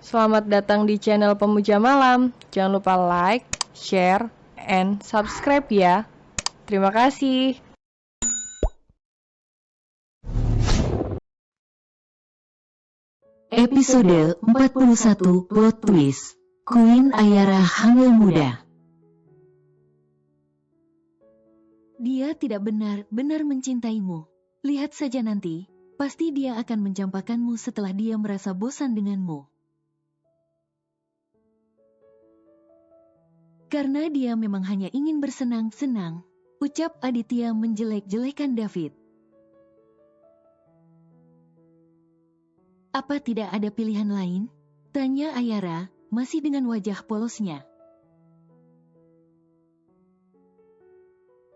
Selamat datang di channel Pemuja Malam. Jangan lupa like, share, and subscribe ya. Terima kasih. Episode 41 Plot Twist. Queen Ayara hamil muda. Dia tidak benar-benar mencintaimu. Lihat saja nanti, pasti dia akan mencampakkanmu setelah dia merasa bosan denganmu. Karena dia memang hanya ingin bersenang-senang, ucap Aditya menjelek-jelekan David. Apa tidak ada pilihan lain? Tanya Ayara, masih dengan wajah polosnya.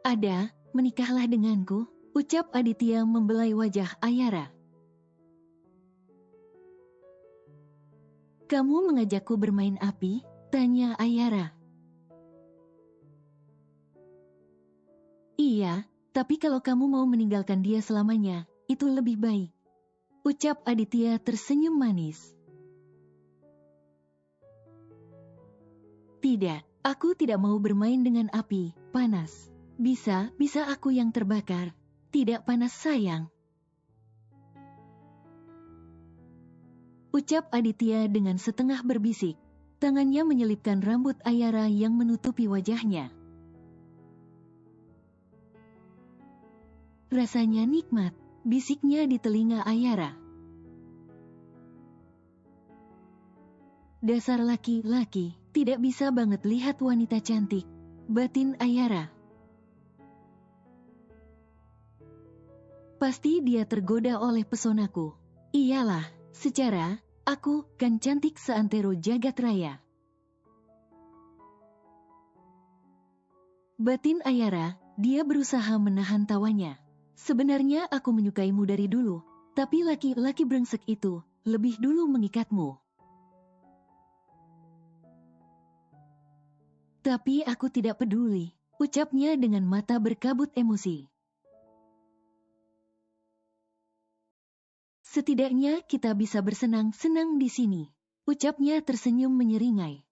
Ada, menikahlah denganku, ucap Aditya membelai wajah Ayara. Kamu mengajakku bermain api? Tanya Ayara. Iya, tapi kalau kamu mau meninggalkan dia selamanya, itu lebih baik. Ucap Aditya tersenyum manis. Tidak, aku tidak mau bermain dengan api, panas. Bisa aku yang terbakar. Tidak panas sayang. Ucap Aditya dengan setengah berbisik. Tangannya menyelipkan rambut Ayara yang menutupi wajahnya. Rasanya nikmat, bisiknya di telinga Ayara. Dasar laki-laki, tidak bisa banget lihat wanita cantik, batin Ayara. Pasti dia tergoda oleh pesonaku. Iyalah, secara, aku kan cantik seantero jagat raya. Batin Ayara, dia berusaha menahan tawanya. Sebenarnya aku menyukaimu dari dulu, tapi laki-laki brengsek itu lebih dulu mengikatmu. Tapi aku tidak peduli, ucapnya dengan mata berkabut emosi. Setidaknya kita bisa bersenang-senang di sini, ucapnya tersenyum menyeringai.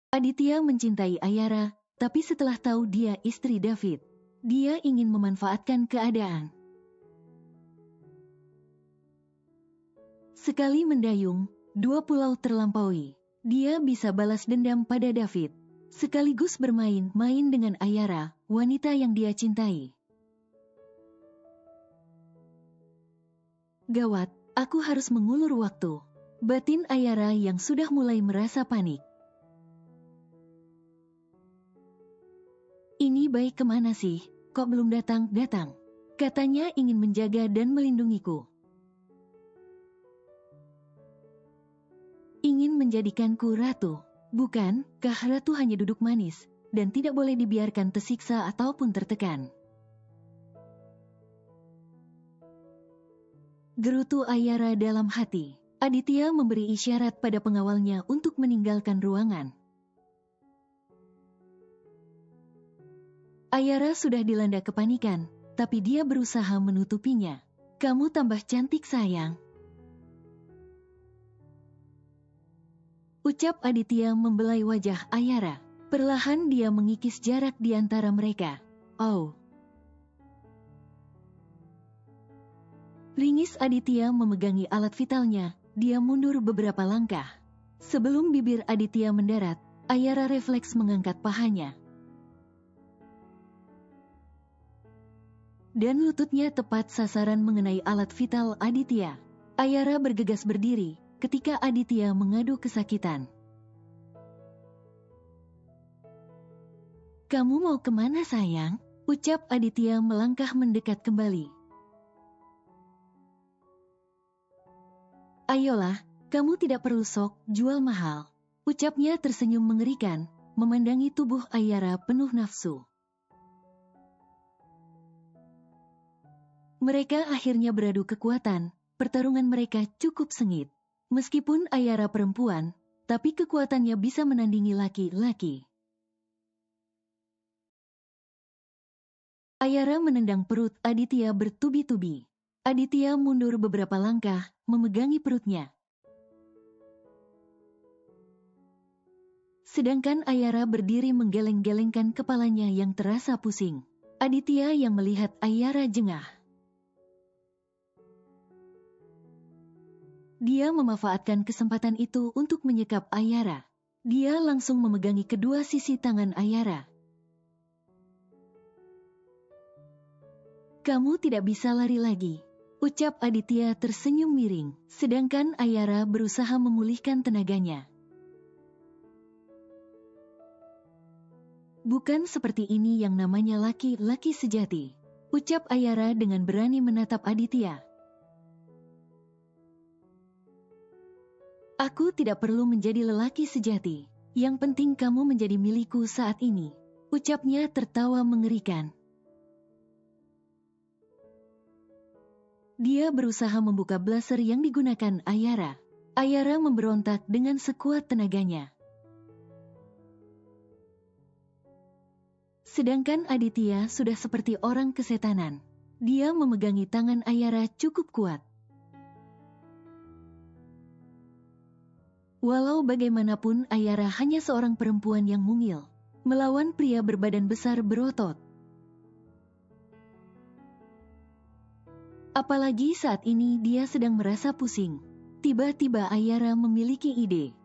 Aditya mencintai Ayara, tapi setelah tahu dia istri David, dia ingin memanfaatkan keadaan. Sekali mendayung, 2 pulau terlampaui. Dia bisa balas dendam pada David, sekaligus bermain-main dengan Ayara, wanita yang dia cintai. Gawat, aku harus mengulur waktu. Batin Ayara yang sudah mulai merasa panik. Ini baik kemana sih? Kok belum datang? Katanya ingin menjaga dan melindungiku. Ingin menjadikanku ratu. Bukankah ratu hanya duduk manis, dan tidak boleh dibiarkan tersiksa ataupun tertekan? Gerutu Ayara dalam hati. Aditya memberi isyarat pada pengawalnya untuk meninggalkan ruangan. Ayara sudah dilanda kepanikan, tapi dia berusaha menutupinya. Kamu tambah cantik sayang. Ucap Aditya membelai wajah Ayara. Perlahan dia mengikis jarak di antara mereka. Oh. Ringis Aditya memegangi alat vitalnya, dia mundur beberapa langkah. Sebelum bibir Aditya mendarat, Ayara refleks mengangkat pahanya. Dan lututnya tepat sasaran mengenai alat vital Aditya. Ayara bergegas berdiri ketika Aditya mengadu kesakitan. Kamu mau kemana sayang? Ucap Aditya melangkah mendekat kembali. Ayolah, kamu tidak perlu sok jual mahal. Ucapnya tersenyum mengerikan, memandangi tubuh Ayara penuh nafsu. Mereka akhirnya beradu kekuatan, pertarungan mereka cukup sengit. Meskipun Ayara perempuan, tapi kekuatannya bisa menandingi laki-laki. Ayara menendang perut Aditya bertubi-tubi. Aditya mundur beberapa langkah, memegangi perutnya. Sedangkan Ayara berdiri menggeleng-gelengkan kepalanya yang terasa pusing. Aditya yang melihat Ayara jengah. Dia memanfaatkan kesempatan itu untuk menyekap Ayara. Dia langsung memegangi kedua sisi tangan Ayara. Kamu tidak bisa lari lagi, ucap Aditya tersenyum miring, sedangkan Ayara berusaha memulihkan tenaganya. Bukan seperti ini yang namanya laki-laki sejati, ucap Ayara dengan berani menatap Aditya. Aku tidak perlu menjadi lelaki sejati, yang penting kamu menjadi milikku saat ini, ucapnya tertawa mengerikan. Dia berusaha membuka blazer yang digunakan Ayara. Ayara memberontak dengan sekuat tenaganya. Sedangkan Aditya sudah seperti orang kesetanan. Dia memegangi tangan Ayara cukup kuat. Walau bagaimanapun Ayara hanya seorang perempuan yang mungil, melawan pria berbadan besar berotot. Apalagi saat ini dia sedang merasa pusing. Tiba-tiba Ayara memiliki ide.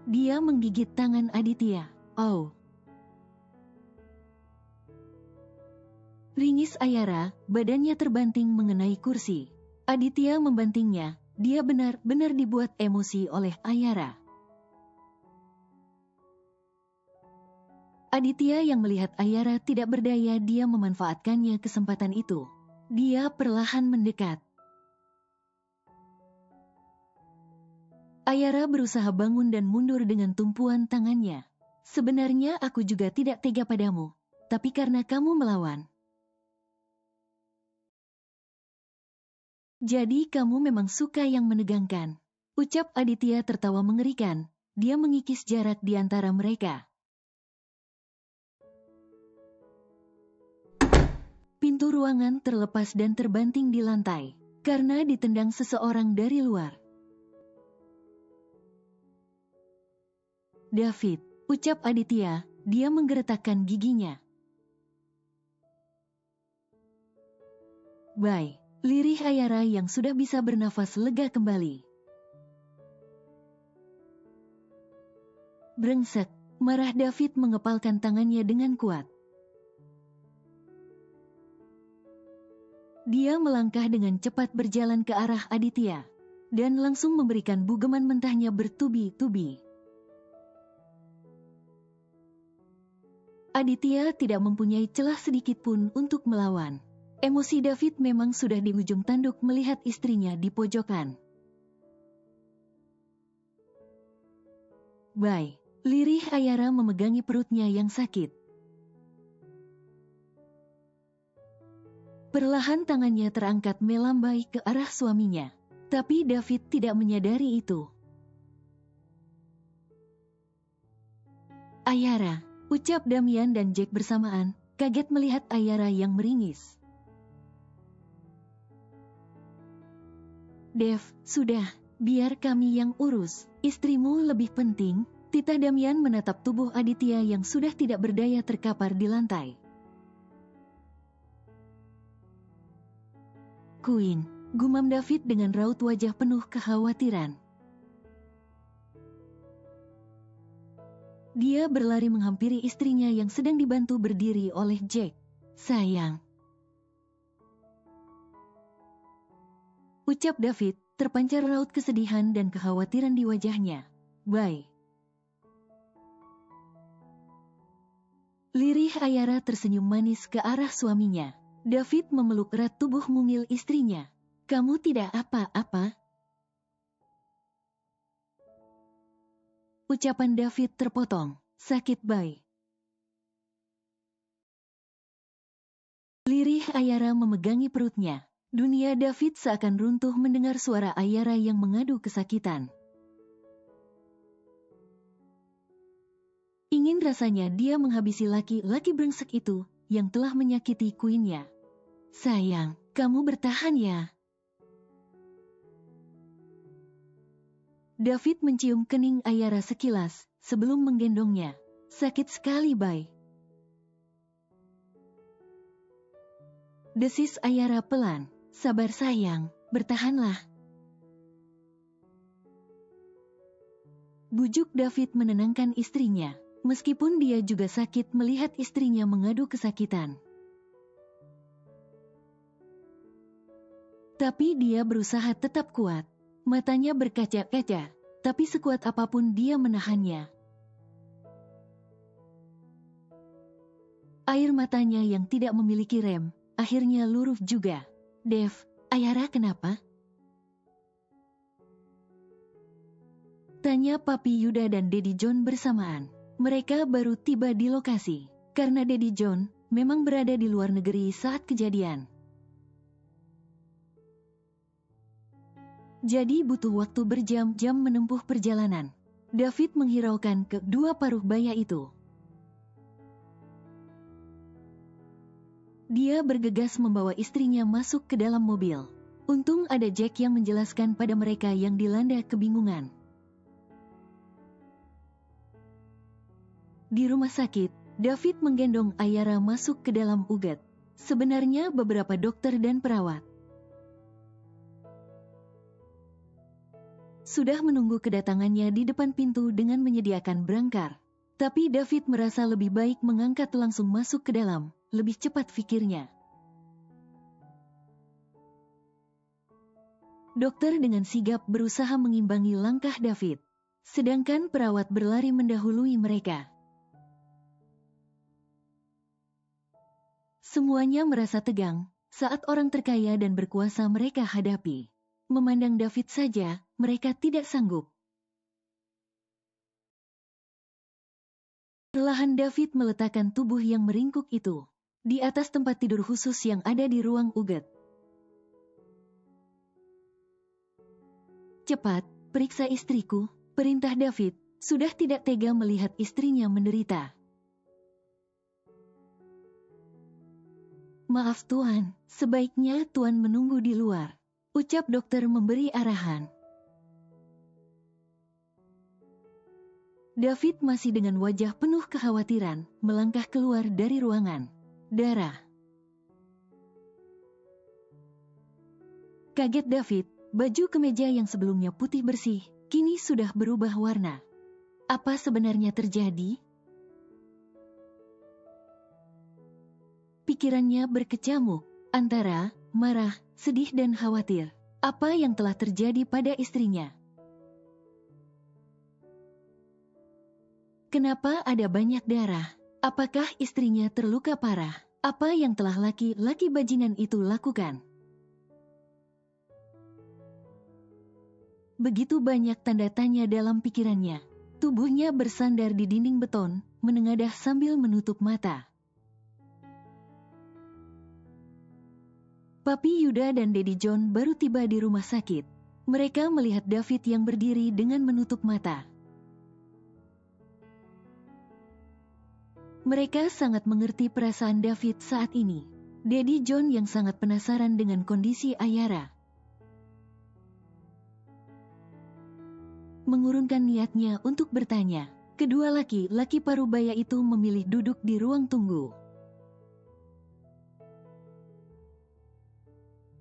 Dia menggigit tangan Aditya. Oh! Ringis Ayara, badannya terbanting mengenai kursi. Aditya membantingnya, dia benar-benar dibuat emosi oleh Ayara. Aditya yang melihat Ayara tidak berdaya, dia memanfaatkannya kesempatan itu. Dia perlahan mendekat. Ayara berusaha bangun dan mundur dengan tumpuan tangannya. Sebenarnya aku juga tidak tega padamu, tapi karena kamu melawan. Jadi kamu memang suka yang menegangkan, ucap Aditya tertawa mengerikan. Dia mengikis jarak di antara mereka. Pintu ruangan terlepas dan terbanting di lantai, karena ditendang seseorang dari luar. David, ucap Aditya, dia menggeretakkan giginya. Bye, lirih Ayara yang sudah bisa bernafas lega kembali. Brengsek, marah David mengepalkan tangannya dengan kuat. Dia melangkah dengan cepat berjalan ke arah Aditya, dan langsung memberikan bugeman mentahnya bertubi-tubi. Aditya tidak mempunyai celah sedikit pun untuk melawan. Emosi David memang sudah di ujung tanduk melihat istrinya di pojokan. Bye, lirih Ayara memegangi perutnya yang sakit. Perlahan tangannya terangkat melambai ke arah suaminya. Tapi David tidak menyadari itu. Ayara, ucap Damian dan Jack bersamaan, kaget melihat Ayara yang meringis. Dev, sudah, biar kami yang urus, istrimu lebih penting. Titah Damian menatap tubuh Aditya yang sudah tidak berdaya terkapar di lantai. Queen, gumam David dengan raut wajah penuh kekhawatiran. Dia berlari menghampiri istrinya yang sedang dibantu berdiri oleh Jack. Sayang, ucap David, terpancar raut kesedihan dan kekhawatiran di wajahnya. Bye. Lirih Ayara tersenyum manis ke arah suaminya. David memeluk erat tubuh mungil istrinya. Kamu tidak apa-apa? Ucapan David terpotong. Sakit bye. Lirih Ayara memegangi perutnya. Dunia David seakan runtuh mendengar suara Ayara yang mengadu kesakitan. Ingin rasanya dia menghabisi laki-laki brengsek itu, yang telah menyakiti Queen-nya. Sayang, kamu bertahan ya. David mencium kening Ayara sekilas sebelum menggendongnya. Sakit sekali, Bay. Desis Ayara pelan. Sabar sayang, bertahanlah. Bujuk David menenangkan istrinya, meskipun dia juga sakit melihat istrinya mengadu kesakitan. Tapi dia berusaha tetap kuat. Matanya berkaca-kaca, tapi sekuat apapun dia menahannya. Air matanya yang tidak memiliki rem, akhirnya luruh juga. Dev, Ayara kenapa? Tanya Papi Yuda dan Daddy John bersamaan. Mereka baru tiba di lokasi, karena Daddy John memang berada di luar negeri saat kejadian. Jadi butuh waktu berjam-jam menempuh perjalanan. David menghiraukan kedua paruh baya itu. Dia bergegas membawa istrinya masuk ke dalam mobil. Untung ada Jack yang menjelaskan pada mereka yang dilanda kebingungan. Di rumah sakit, David menggendong Ayara masuk ke dalam UGD. Sebenarnya beberapa dokter dan perawat sudah menunggu kedatangannya di depan pintu dengan menyediakan brangkar. Tapi David merasa lebih baik mengangkat langsung masuk ke dalam, lebih cepat pikirnya. Dokter dengan sigap berusaha mengimbangi langkah David, sedangkan perawat berlari mendahului mereka. Semuanya merasa tegang saat orang terkaya dan berkuasa mereka hadapi. Memandang David saja, mereka tidak sanggup. Perlahan David meletakkan tubuh yang meringkuk itu di atas tempat tidur khusus yang ada di ruang UGD. Cepat, periksa istriku, perintah David, sudah tidak tega melihat istrinya menderita. Maaf Tuan, sebaiknya Tuan menunggu di luar, ucap dokter memberi arahan. David masih dengan wajah penuh kekhawatiran, melangkah keluar dari ruangan. Darah. Kaget David, baju kemeja yang sebelumnya putih bersih, kini sudah berubah warna. Apa sebenarnya terjadi? Pikirannya berkecamuk, antara marah, sedih dan khawatir. Apa yang telah terjadi pada istrinya? Kenapa ada banyak darah? Apakah istrinya terluka parah? Apa yang telah laki-laki bajingan itu lakukan? Begitu banyak tanda tanya dalam pikirannya. Tubuhnya bersandar di dinding beton, menengadah sambil menutup mata. Papi Yuda dan Daddy John baru tiba di rumah sakit. Mereka melihat David yang berdiri dengan menutup mata. Mereka sangat mengerti perasaan David saat ini. Daddy John yang sangat penasaran dengan kondisi Ayara. Mengurungkan niatnya untuk bertanya. Kedua laki-laki parubaya itu memilih duduk di ruang tunggu.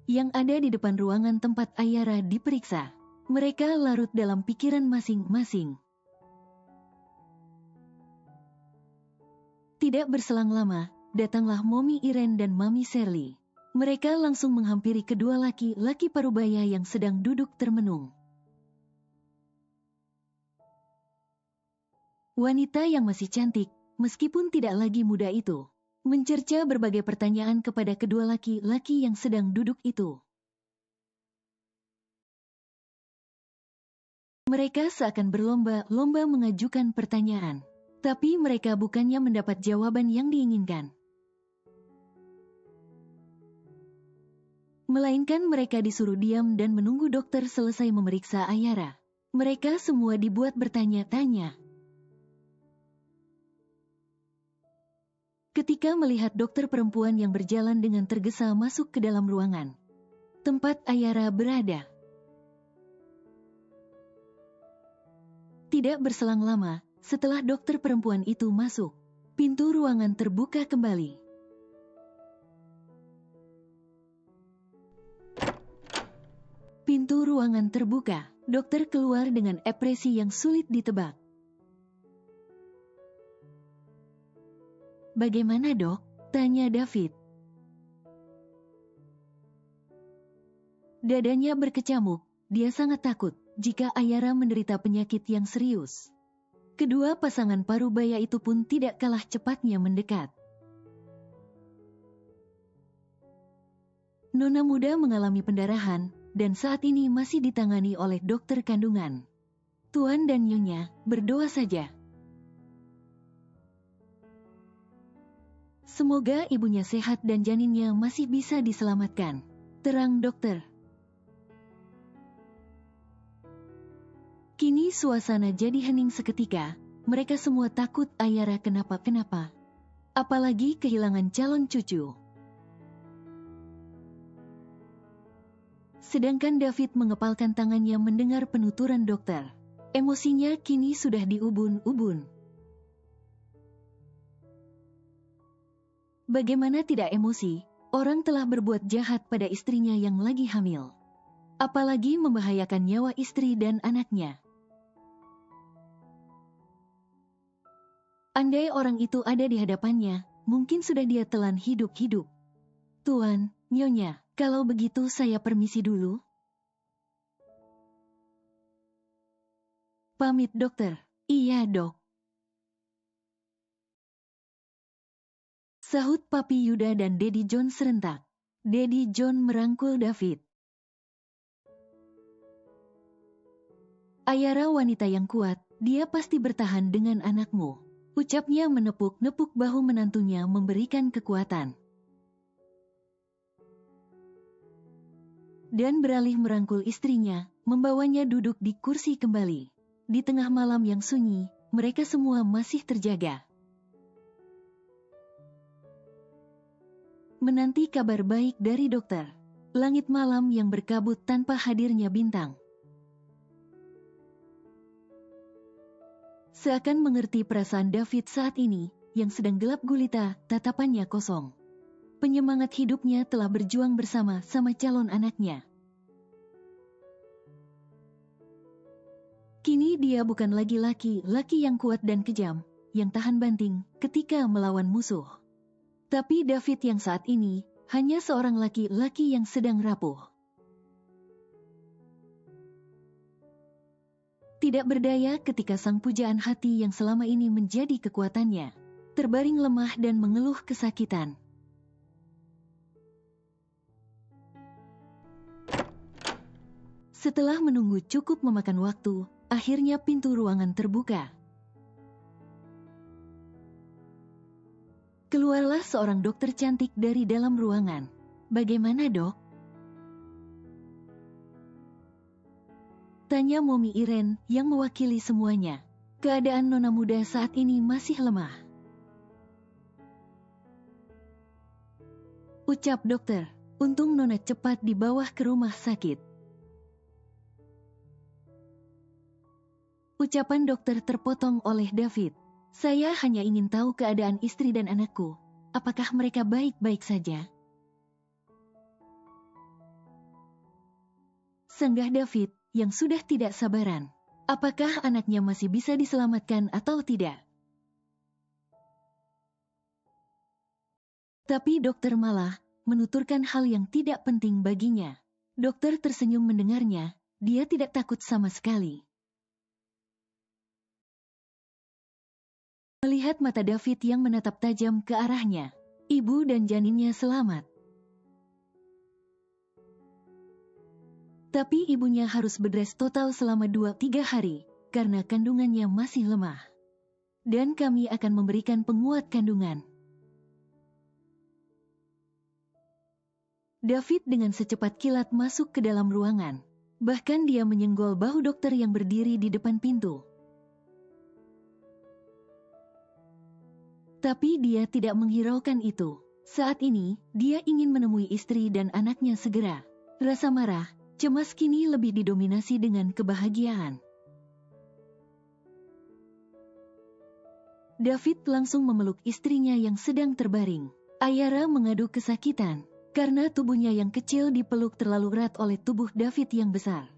Yang ada di depan ruangan tempat Ayara diperiksa. Mereka larut dalam pikiran masing-masing. Tidak berselang lama, datanglah Mommy Irene dan Mami Shirley. Mereka langsung menghampiri kedua laki-laki parubaya yang sedang duduk termenung. Wanita yang masih cantik, meskipun tidak lagi muda itu, mencerca berbagai pertanyaan kepada kedua laki-laki yang sedang duduk itu. Mereka seakan berlomba-lomba mengajukan pertanyaan. Tapi mereka bukannya mendapat jawaban yang diinginkan. Melainkan mereka disuruh diam dan menunggu dokter selesai memeriksa Ayara. Mereka semua dibuat bertanya-tanya. ketika melihat dokter perempuan yang berjalan dengan tergesa masuk ke dalam ruangan tempat Ayara berada. Tidak berselang lama, setelah dokter perempuan itu masuk, pintu ruangan terbuka kembali. Pintu ruangan terbuka, dokter keluar dengan ekspresi yang sulit ditebak. "Bagaimana, Dok?" tanya David. Dadanya berkecamuk, dia sangat takut jika Ayara menderita penyakit yang serius. Kedua pasangan parubaya itu pun tidak kalah cepatnya mendekat. Nona muda mengalami pendarahan, dan saat ini masih ditangani oleh dokter kandungan. Tuan dan Nyonya, berdoa saja. Semoga ibunya sehat dan janinnya masih bisa diselamatkan. Terang dokter. Kini suasana jadi hening seketika, mereka semua takut Ayara kenapa-kenapa. Apalagi kehilangan calon cucu. Sedangkan David mengepalkan tangannya mendengar penuturan dokter. Emosinya kini sudah diubun-ubun. Bagaimana tidak emosi, orang telah berbuat jahat pada istrinya yang lagi hamil. Apalagi membahayakan nyawa istri dan anaknya. Andai orang itu ada di hadapannya, mungkin sudah dia telan hidup-hidup. Tuan, Nyonya, kalau begitu saya permisi dulu. Pamit dokter. Iya dok. Sahut Papi Yuda dan Daddy John serentak. Daddy John merangkul David. Ayara wanita yang kuat, dia pasti bertahan dengan anakmu. Ucapnya menepuk-nepuk bahu menantunya memberikan kekuatan. Dan beralih merangkul istrinya, membawanya duduk di kursi kembali. Di tengah malam yang sunyi, mereka semua masih terjaga. Menanti kabar baik dari dokter. Langit malam yang berkabut tanpa hadirnya bintang. Seakan mengerti perasaan David saat ini, yang sedang gelap gulita, tatapannya kosong. Penyemangat hidupnya telah berjuang bersama sama calon anaknya. Kini dia bukan lagi laki-laki yang kuat dan kejam, yang tahan banting ketika melawan musuh. Tapi David yang saat ini, hanya seorang laki-laki yang sedang rapuh. Tidak berdaya ketika sang pujaan hati yang selama ini menjadi kekuatannya, terbaring lemah dan mengeluh kesakitan. Setelah menunggu cukup memakan waktu, akhirnya pintu ruangan terbuka. Keluarlah seorang dokter cantik dari dalam ruangan. Bagaimana dok? Tanya Momi Iren yang mewakili semuanya. Keadaan nona muda saat ini masih lemah. Ucap dokter, untung nona cepat dibawa ke rumah sakit. Ucapan dokter terpotong oleh David. Saya hanya ingin tahu keadaan istri dan anakku. Apakah mereka baik-baik saja? Sanggah David, yang sudah tidak sabaran. Apakah anaknya masih bisa diselamatkan atau tidak? Tapi dokter malah menuturkan hal yang tidak penting baginya. Dokter tersenyum mendengarnya, dia tidak takut sama sekali. Melihat mata David yang menatap tajam ke arahnya, ibu dan janinnya selamat. Tapi ibunya harus bedrash total selama 2-3 hari, karena kandungannya masih lemah. Dan kami akan memberikan penguat kandungan. David dengan secepat kilat masuk ke dalam ruangan. Bahkan dia menyenggol bahu dokter yang berdiri di depan pintu. Tapi dia tidak menghiraukan itu. Saat ini, dia ingin menemui istri dan anaknya segera. Rasa marah, cemas kini lebih didominasi dengan kebahagiaan. David langsung memeluk istrinya yang sedang terbaring. Ayara mengadu kesakitan, karena tubuhnya yang kecil dipeluk terlalu erat oleh tubuh David yang besar.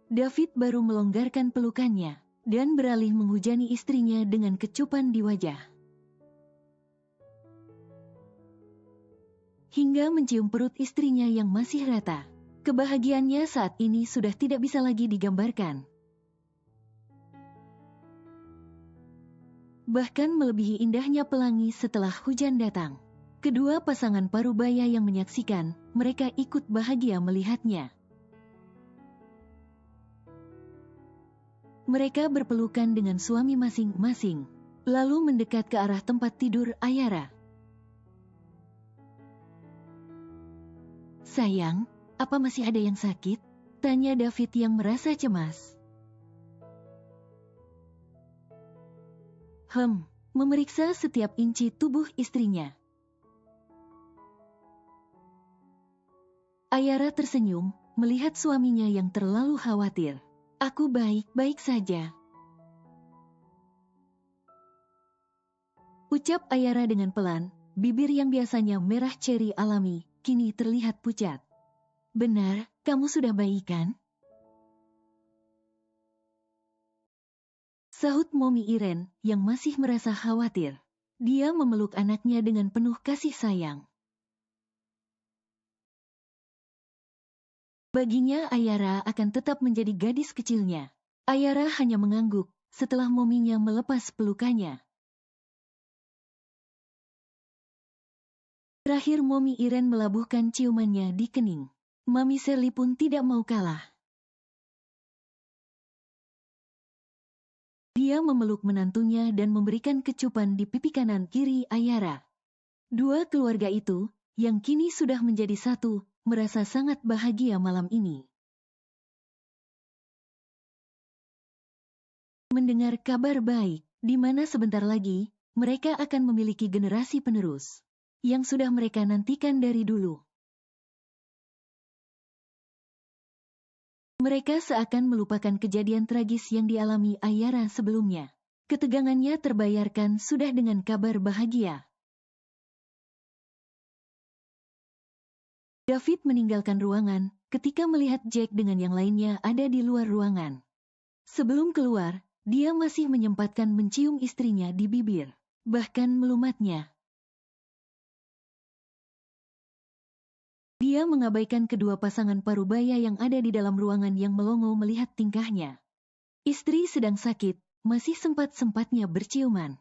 David baru melonggarkan pelukannya, dan beralih menghujani istrinya dengan kecupan di wajah. Hingga mencium perut istrinya yang masih rata. Kebahagiaannya saat ini sudah tidak bisa lagi digambarkan. Bahkan melebihi indahnya pelangi setelah hujan datang. Kedua pasangan parubaya yang menyaksikan, mereka ikut bahagia melihatnya. Mereka berpelukan dengan suami masing-masing, lalu mendekat ke arah tempat tidur Ayara. "Sayang, apa masih ada yang sakit?" tanya David yang merasa cemas. Memeriksa setiap inci tubuh istrinya. Ayara tersenyum, melihat suaminya yang terlalu khawatir. "Aku baik-baik saja," ucap Ayara dengan pelan, bibir yang biasanya merah ceri alami, kini terlihat pucat. "Benar, kamu sudah baik kan?" sahut Mommy Iren, yang masih merasa khawatir. Dia memeluk anaknya dengan penuh kasih sayang. Baginya Ayara akan tetap menjadi gadis kecilnya. Ayara hanya mengangguk, setelah mominya melepas pelukannya. Terakhir Mommy Iren melabuhkan ciumannya di kening. Mami Sally pun tidak mau kalah. Dia memeluk menantunya dan memberikan kecupan di pipi kanan kiri Ayara. Dua keluarga itu, yang kini sudah menjadi satu, merasa sangat bahagia malam ini. Mendengar kabar baik, di mana sebentar lagi, mereka akan memiliki generasi penerus, yang sudah mereka nantikan dari dulu. Mereka seakan melupakan kejadian tragis yang dialami Ayara sebelumnya. Ketegangannya terbayarkan sudah dengan kabar bahagia. David meninggalkan ruangan ketika melihat Jack dengan yang lainnya ada di luar ruangan. Sebelum keluar, dia masih menyempatkan mencium istrinya di bibir, bahkan melumatnya. Dia mengabaikan kedua pasangan parubaya yang ada di dalam ruangan yang melongo melihat tingkahnya. Istri sedang sakit, masih sempat-sempatnya berciuman.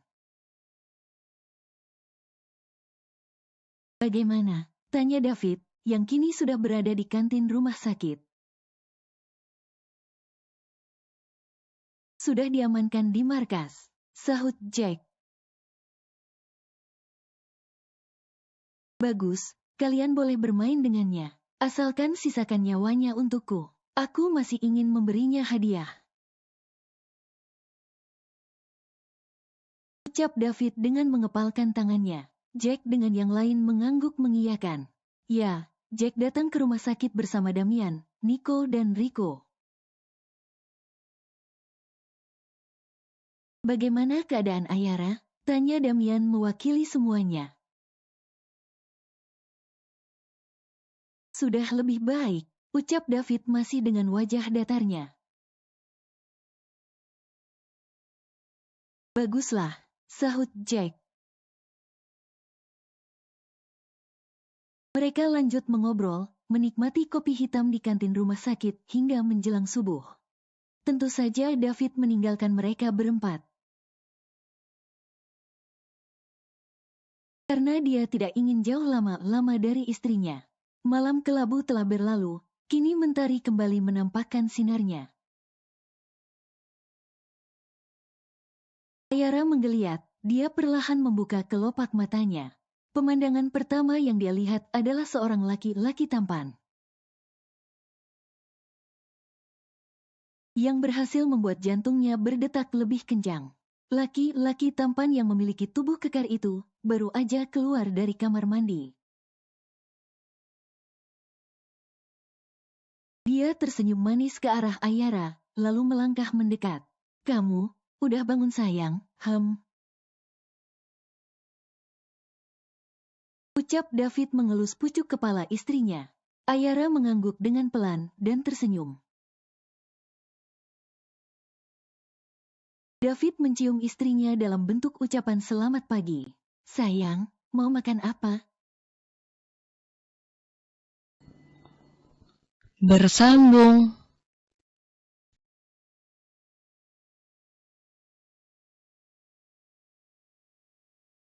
"Bagaimana?" tanya David, yang kini sudah berada di kantin rumah sakit. "Sudah diamankan di markas," sahut Jack. "Bagus, kalian boleh bermain dengannya. Asalkan sisakan nyawanya untukku. Aku masih ingin memberinya hadiah," ucap David dengan mengepalkan tangannya. Jack dengan yang lain mengangguk mengiyakan. Ya, Jack datang ke rumah sakit bersama Damian, Nico dan Rico. "Bagaimana keadaan Ayara?" tanya Damian mewakili semuanya. "Sudah lebih baik," ucap David masih dengan wajah datarnya. "Baguslah," sahut Jack. Mereka lanjut mengobrol, menikmati kopi hitam di kantin rumah sakit hingga menjelang subuh. Tentu saja David meninggalkan mereka berempat. Karena dia tidak ingin jauh lama-lama dari istrinya. Malam kelabu telah berlalu, kini mentari kembali menampakkan sinarnya. Ayara menggeliat, dia perlahan membuka kelopak matanya. Pemandangan pertama yang dia lihat adalah seorang laki-laki tampan. yang berhasil membuat jantungnya berdetak lebih kencang. Laki-laki tampan yang memiliki tubuh kekar itu baru aja keluar dari kamar mandi. Dia tersenyum manis ke arah Ayara, lalu melangkah mendekat. "Kamu, udah bangun sayang, ucap David mengelus pucuk kepala istrinya. Ayara mengangguk dengan pelan dan tersenyum. David mencium istrinya dalam bentuk ucapan selamat pagi. "Sayang, mau makan apa?" Bersambung.